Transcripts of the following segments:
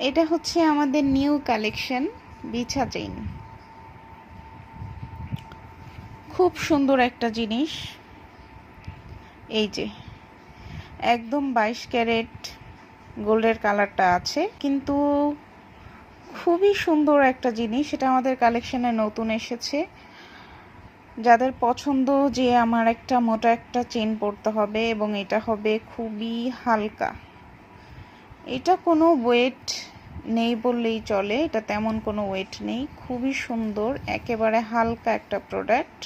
এটা হচ্ছে আমাদের নিউ কালেকশন বিছা চেইন। খুব সুন্দর একটা জিনিস। এই যে একদম 22 ক্যারেট গোল্ডের কালারটা আছে, কিন্তু খুবই সুন্দর একটা জিনিস। এটা আমাদের কালেকশনে নতুন এসেছে। যাদের পছন্দ যে আমার একটা মোটা একটা চেন পরতে হবে এবং এটা হবে খুবই হালকা, এটা কোনো ওয়েট নেই বললেই চলে, এটা তেমন কোনো ওয়েট নেই, খুবই সুন্দর, একেবারে হালকা একটা প্রোডাক্ট।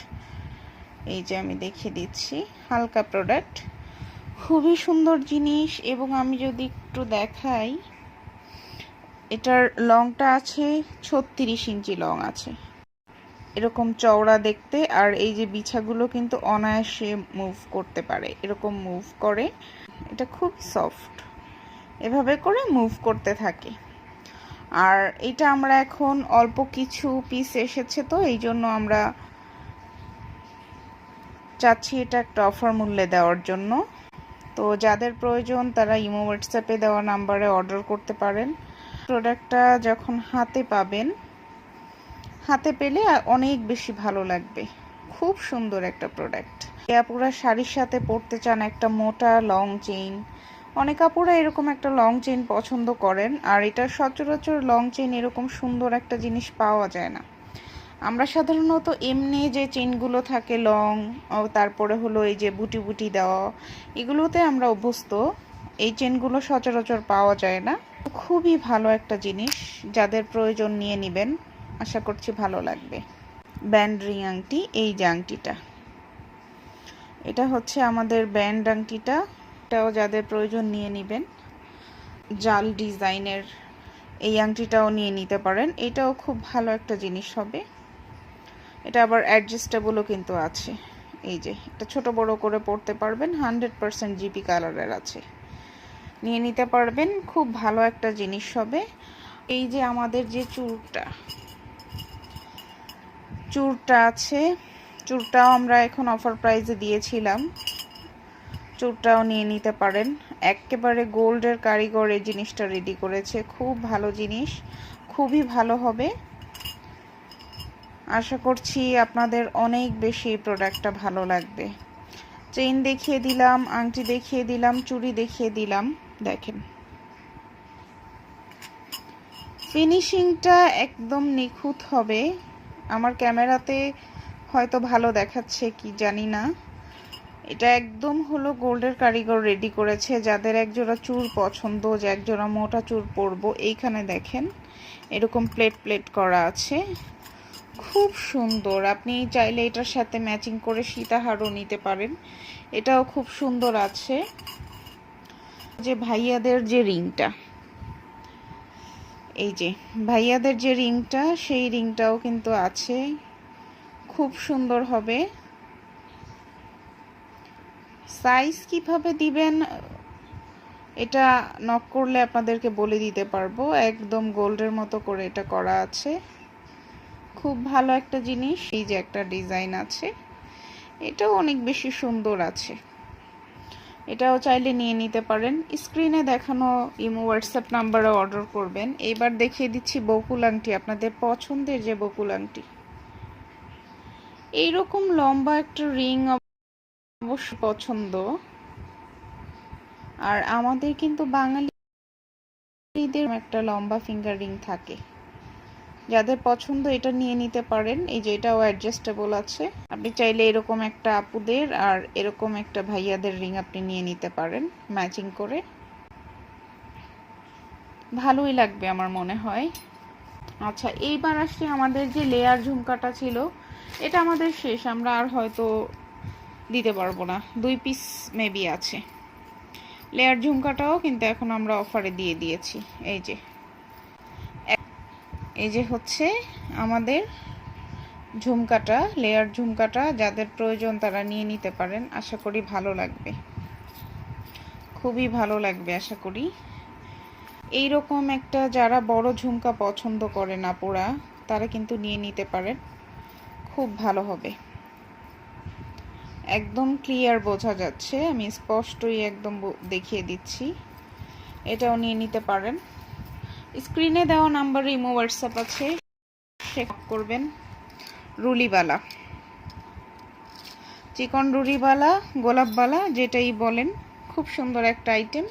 এই যে আমি দেখিয়ে দিচ্ছি, হালকা প্রোডাক্ট, খুবই সুন্দর জিনিস। এবং আমি যদি একটু দেখাই, এটার লংটা আছে 36 ইঞ্চি লং আছে, এরকম চওড়া দেখতে। আর এই যে বিছাগুলো কিন্তু অনায়াসে মুভ করতে পারে, এরকম মুভ করে, এটা খুব সফট, এভাবে করে মুভ করতে থাকে। আর এটা আমরা এখন অল্প কিছু পিস এসেছে, তো এই জন্য আমরা চাচ্ছি এটা একটা অফার মূল্যে দেওয়ার জন্য। তো যাদের প্রয়োজন তারা ইমো হোয়াটসঅ্যাপে দেওয়া নাম্বারে অর্ডার করতে পারেন। প্রোডাক্টটা যখন হাতে পাবেন, হাতে পেলে অনেক বেশি ভালো লাগবে। খুব সুন্দর একটা প্রোডাক্ট। আপুরা শাড়ির সাথে পরতে চান একটা মোটা লং চেইন, অনেক আপুরা এরকম একটা লং চেইন পছন্দ করেন, আর এটা সচরাচর লং চেইন এরকম সুন্দর একটা জিনিস পাওয়া যায় না। আমরা সাধারণত এমনি যে চেইনগুলো থাকে লং, তারপরে হলো এই যে বুটি বুটি দেওয়া, এগুলোতে আমরা অভ্যস্ত, এই চেইনগুলো সচরাচর পাওয়া যায় না। খুবই ভালো একটা জিনিস, যাদের প্রয়োজন নিয়ে নেবেন, আশা করছি ভালো লাগবে। ব্যান্ড রিং আংটি, এই যে আংটিটা, এটা হচ্ছে আমাদের ব্যান্ড আংটিটা, এটাও যাদের প্রয়োজন নিয়ে নেবেন। জাল ডিজাইনের এই আংটিটাও নিয়ে নিতে পারেন, এটাও খুব ভালো একটা জিনিস হবে। এটা আবার অ্যাডজাস্টেবলও কিন্তু আছে। এই যে এটা ছোট বড় করে পরতে পারবেন, 100% জিপি কালারের আছে, নিয়ে নিতে পারবেন, খুব ভালো একটা জিনিস হবে। এই যে আমাদের যে চূড়টা আছে, চূড়টাও আমরা এখন অফার প্রাইসে দিয়েছিলাম, চূড়টাও নিয়ে নিতে পারেন। একেবারে গোল্ডের কারিগর এই জিনিসটা রেডি করেছে, খুব ভালো জিনিস, খুবই ভালো হবে। আশা করছি আপনাদের অনেক বেশি এই প্রোডাক্টটা ভালো লাগবে। চেইন দেখিয়ে দিলাম, আংটি দেখিয়ে দিলাম, চুড়ি দেখিয়ে দিলাম, দেখেন ফিনিশিংটা একদম নিখুঁত হবে। আমার ক্যামেরাতে হয়তো ভালো দেখাচ্ছে কি জানি না, এটা একদম হলো গোল্ডের কারিগর রেডি করেছে। যাদের একজোড়া চুল পছন্দ, যে একজোড়া মোটা চুল পরবো, এইখানে দেখেন এরকম প্লেট প্লেট করা আছে, খুব সুন্দর। আপনি চাইলে এটার সাথে ম্যাচিং করে সীতাহারও নিতে পারেন, এটাও খুব সুন্দর আছে। যে ভাইয়াদের যে রিংটা, এই যে ভাইয়াদের যে রিংটা, সেই রিংটাও কিন্তু আছে, খুব সুন্দর হবে। সাইজ কিভাবে দিবেন এটা নক করলে আপনাদেরকে বলে দিতে পারবো। একদম গোল্ডের মতো করে এটা করা আছে, খুব ভালো একটা জিনিস। এই যে একটা ডিজাইন আছে, এটাও অনেক বেশি সুন্দর আছে, এটাও চাইলে নিয়ে নিতে পারেন। স্ক্রিনে দেখানো ইমো হোয়াটসঅ্যাপ নাম্বারে অর্ডার করবেন। এবার দেখিয়ে দিচ্ছি বকুল আংটি, আপনাদের পছন্দের যে বকুল আংটি, এইরকম লম্বা একটা রিং অবশ্য পছন্দ। আর আমাদের কিন্তু বাঙালিদের একটা লম্বা ফিঙ্গার রিং থাকে, যাদের পছন্দ এটা নিয়ে নিতে পারেন। এই যে এটাও অ্যাডজাস্টেবল আছে, আপনি চাইলে এরকম একটা আপুদের আর এরকম একটা ভাইয়াদের রিং আপনি নিয়ে নিতে পারেন ম্যাচিং করে, ভালোই লাগবে আমার মনে হয়। আচ্ছা, এইবার আসলে আমাদের যে লেয়ার ঝুমকাটা ছিল, এটা আমাদের শেষ, আমরা আর হয়তো দিতে পারবো না, 2 পিস মেবি আছে। লেয়ার ঝুমকাটাও কিন্তু এখন আমরা অফারে দিয়ে দিয়েছি। এই যে হচ্ছে আমাদের ঝুমকাটা, লেয়ার ঝুমকাটা, যাদের প্রয়োজন তারা নিয়ে নিতে পারেন, আশা করি ভালো লাগবে, খুবই ভালো লাগবে আশা করি। এইরকম একটা যারা বড় ঝুমকা পছন্দ করে না পোড়া, তারা কিন্তু নিয়ে নিতে পারেন, খুব ভালো হবে। একদম ক্লিয়ার বোঝা যাচ্ছে, আমি স্পষ্টই একদম দেখিয়ে দিচ্ছি, এটাও নিয়ে নিতে পারেন। স্ক্রিনে দেওয়া নাম্বারে ইমো হোয়াটসঅ্যাপ আছে, চেক করবেন। রুলিবালা, চিকন রুলিবালা, গোলাপবালা যেটাই বলেন, খুব সুন্দর একটা আইটেম।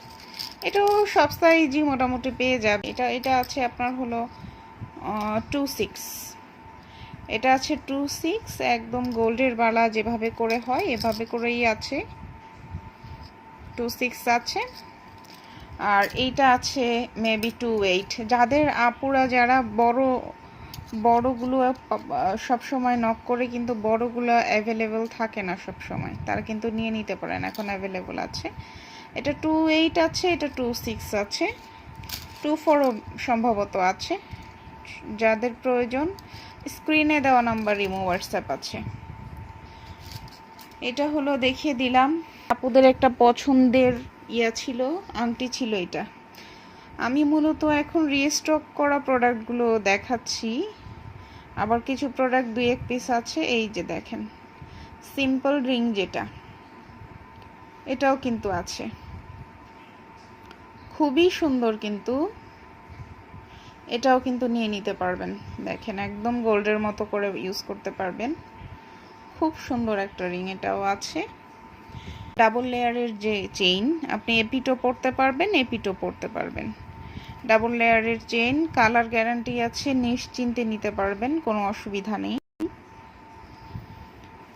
এটাও সব সাইজই মোটামুটি পেয়ে যাবে। এটা আছে আপনার হলো 2.6, এটা আছে 2.6, একদম গোল্ডের বালা যেভাবে করে হয় এভাবে করেই আছে, 2.6 আছে। আর এইটা আছে মেবি 2.8। যাদের আপুরা যারা বড়গুলো সব সময় নক করে, কিন্তু বড়গুলো অ্যাভেলেবেল থাকে না সব সময়, তারা কিন্তু নিয়ে নিতে পারেন, এখন অ্যাভেলেবেল আছে। এটা 2.8 আছে, এটা 2.6 আছে, 2.4ও সম্ভবত আছে। যাদের প্রয়োজন স্ক্রিনে দেওয়া নাম্বার ইমো হোয়াটসঅ্যাপ আছে। এটা হলো দেখিয়ে দিলাম, আপুদের একটা পছন্দের ছিল, আংটি ছিল এটা। আমি মূলত এখন রিস্টক করা প্রোডাক্টগুলো দেখাচ্ছি, আবার কিছু প্রোডাক্ট 2-1 পিস আছে। এই যে দেখেন সিম্পল রিং, যেটা এটাও কিন্তু আছে, খুবই সুন্দর, কিন্তু এটাও কিন্তু নিয়ে নিতে পারবেন। দেখেন একদম গোল্ডের মতো করে ইউজ করতে পারবেন, খুব সুন্দর একটা রিং এটাও আছে। ডাবল লেয়ারের যে চেইন, আপনি এপিটো পরতে পারবেন, এপিটো পরতে পারবেন। ডাবল লেয়ারের চেইন, কালার গ্যারান্টি আছে, নিশ্চিন্তে নিতে পারবেন, কোনো অসুবিধা নেই।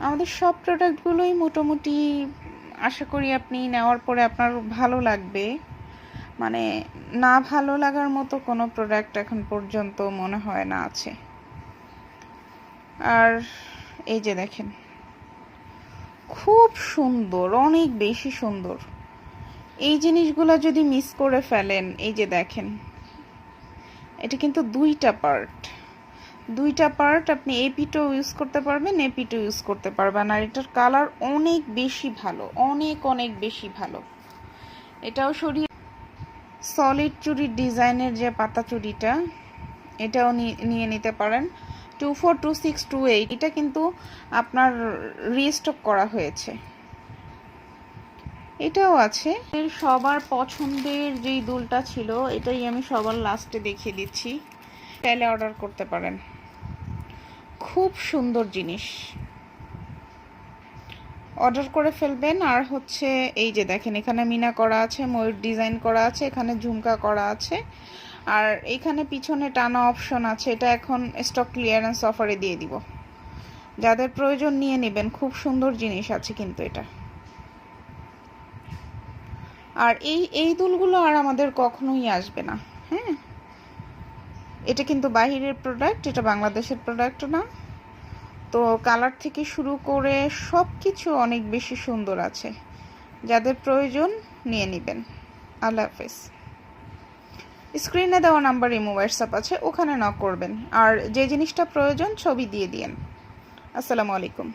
আমাদের সব প্রোডাক্টগুলোই মোটামুটি আশা করি আপনি নেওয়ার পরে আপনার ভালো লাগবে, মানে না ভালো লাগার মতো কোনো প্রোডাক্ট এখন পর্যন্ত মনে হয় না আছে। আর এই যে দেখেন খুব সুন্দর, অনেক বেশি সুন্দর। এই জিনিসগুলো যদি মিস করে ফেলেন, এই যে দেখেন এটা কিন্তু দুইটা পার্ট, আপনি এপিটো ইউজ করতে পারবেন, এপিটো ইউজ করতে পারবেন। আর এটার কালার অনেক বেশি ভালো, অনেক বেশি ভালো। এটাও সরিয়ে সলিড চুড়ির ডিজাইনের যে পাতা চুড়িটা, এটাও নিয়ে নিতে পারেন। 2.4, 2.6, 2.8 এটা কিন্তু আপনার রিস্টক করা হয়েছে। এটাও আছে। সবার পছন্দের যেই দুলটা ছিল, এটাই আমি সবার লাস্টে দেখিয়ে দিচ্ছি, চাইলে অর্ডার করতে পারেন, খুব সুন্দর জিনিস, অর্ডার করে ফেলবেন। আর হচ্ছে এই যে দেখেন এখানে মিনা করা আছে, ময়ূর ডিজাইন করা আছে, এখানে ঝুমকা করা আছে, আর এখানে পিছনে টানা অপশন আছে। এটা এখন স্টক ক্লিয়ারেন্স অফারে দিয়ে দিব, যাদের প্রয়োজন নিয়ে নেবেন, খুব সুন্দর জিনিস আছে কিন্তু এটা। আর এই দুলগুলো আর আমাদের কখনোই আসবে না। হ্যাঁ, এটা কিন্তু বাহিরের প্রোডাক্ট, এটা বাংলাদেশের প্রোডাক্ট না। তো কালার থেকে শুরু করে সব কিছু অনেক বেশি সুন্দর আছে, যাদের প্রয়োজন নিয়ে নেবেন। আল্লাহ হাফেজ। স্ক্রিনে দেওয়া নাম্বার ইমো হোয়াটসঅ্যাপ আছে, ওখানে নক করবেন। আর যে জিনিসটা প্রয়োজন ছবি দিয়ে দিয়েন। আসসালামু আলাইকুম।